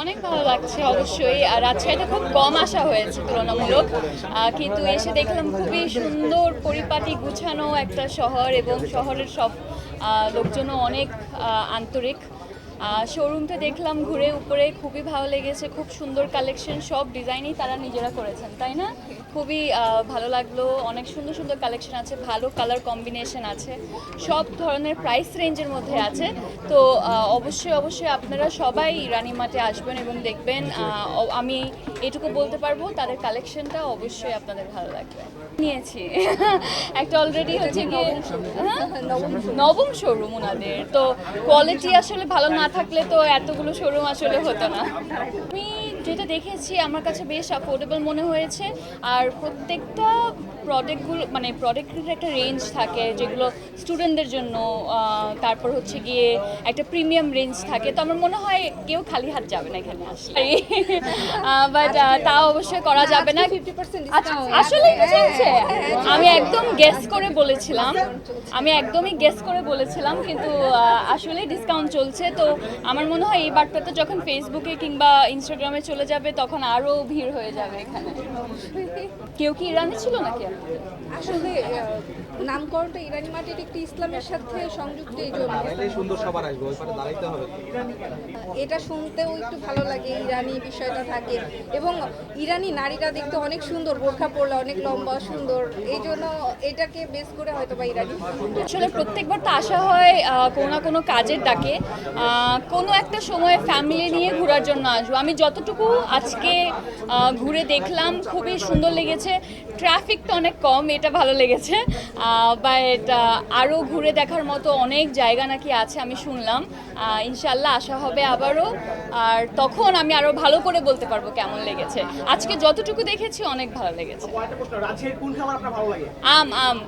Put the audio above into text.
অনেক ভালো লাগছে অবশ্যই। আর রাজশাহীতে খুব কম আসা হয়েছে তুলনামূলক, কিন্তু এসে দেখলাম খুবই সুন্দর পরিপাটি গুছানো একটা শহর, এবং শহরের সব লোকজনও অনেক আন্তরিক। শোরুমটা দেখলাম ঘুরে উপরে, খুবই ভালো লেগেছে। খুব সুন্দর কালেকশন, সব ডিজাইনই তারা নিজেরা করেছেন, তাই না? খুবই ভালো লাগলো। অনেক সুন্দর সুন্দর কালেকশন আছে, ভালো কালার কম্বিনেশন আছে, সব ধরনের প্রাইস রেঞ্জের মধ্যে আছে। তো অবশ্যই অবশ্যই আপনারা সবাই রানীমাটে আসবেন এবং দেখবেন। আমি এটুকু বলতে পারবো, তাদের কালেকশনটা অবশ্যই আপনাদের ভালো লাগবে। নিয়েছি একটা অলরেডি হচ্ছে গিয়ে নবম শোরুম ওনাদের, তো কোয়ালিটি আসলে ভালো না থাকলে তো এতগুলো শোরুম আসলে হতো না। আমি যেটা দেখেছি আমার কাছে বেশ অ্যাফোর্ডেবল মনে হয়েছে। আর প্রত্যেকটা প্রোডাক্টগুলো মানে প্রোডাক্টের একটা রেঞ্জ থাকে যেগুলো স্টুডেন্টদের জন্য, তারপর হচ্ছে গিয়ে একটা প্রিমিয়াম রেঞ্জ থাকে। তো আমার মনে হয় কেউ খালি হাত যাবে না এখানে আসলে, বাট তা অবশ্যই করা যাবে না। আসলে চলছে, আমি একদম গেস করে বলেছিলাম, আমি একদমই গেস করে বলেছিলাম, কিন্তু আসলে ডিসকাউন্ট চলছে। তো আমার মনে হয় এই বার্তাটা যখন ফেসবুকে কিংবা ইনস্টাগ্রামে চলে যাবে তখন আরও ভিড় হয়ে যাবে এখানে। কেউ কি ইরানি ছিল নাকি? আসলে নামকরণটা ইরানি মাটির একটি ইসলামের সাথে সংযুক্ত, এই জন্য সুন্দর সবার আসবে, ওই পারে দাঁড়াইতে হবে। এটা শুনতেও একটু ভালো লাগে, ইরানি বিষয়টা থাকে। এবং ইরানি নারীরা দেখতে অনেক সুন্দর, বোরখা পরলে অনেক লম্বা সুন্দর, এই জন্য এটাকে বেস করে হয়তো বা ইরানি। আসলে প্রত্যেকবার তো আসা হয় কোনো না কোনো কাজের ডাকে, কোনো একটা সময় ফ্যামিলি নিয়ে ঘোরার জন্য আসবো। আমি যতটুকু আজকে ঘুরে দেখলাম খুবই সুন্দর লেগেছে। ট্রাফিকটা অনেক কম, এটা ভালো লেগেছে। বাট আরও ঘুরে দেখার মতো অনেক জায়গা নাকি আছে আমি শুনলাম। ইনশাল্লাহ আসা হবে আবারও, আর তখন আমি আরও ভালো করে বলতে পারবো কেমন লেগেছে। আজকে যতটুকু দেখেছি অনেক ভালো লেগেছে। আম আম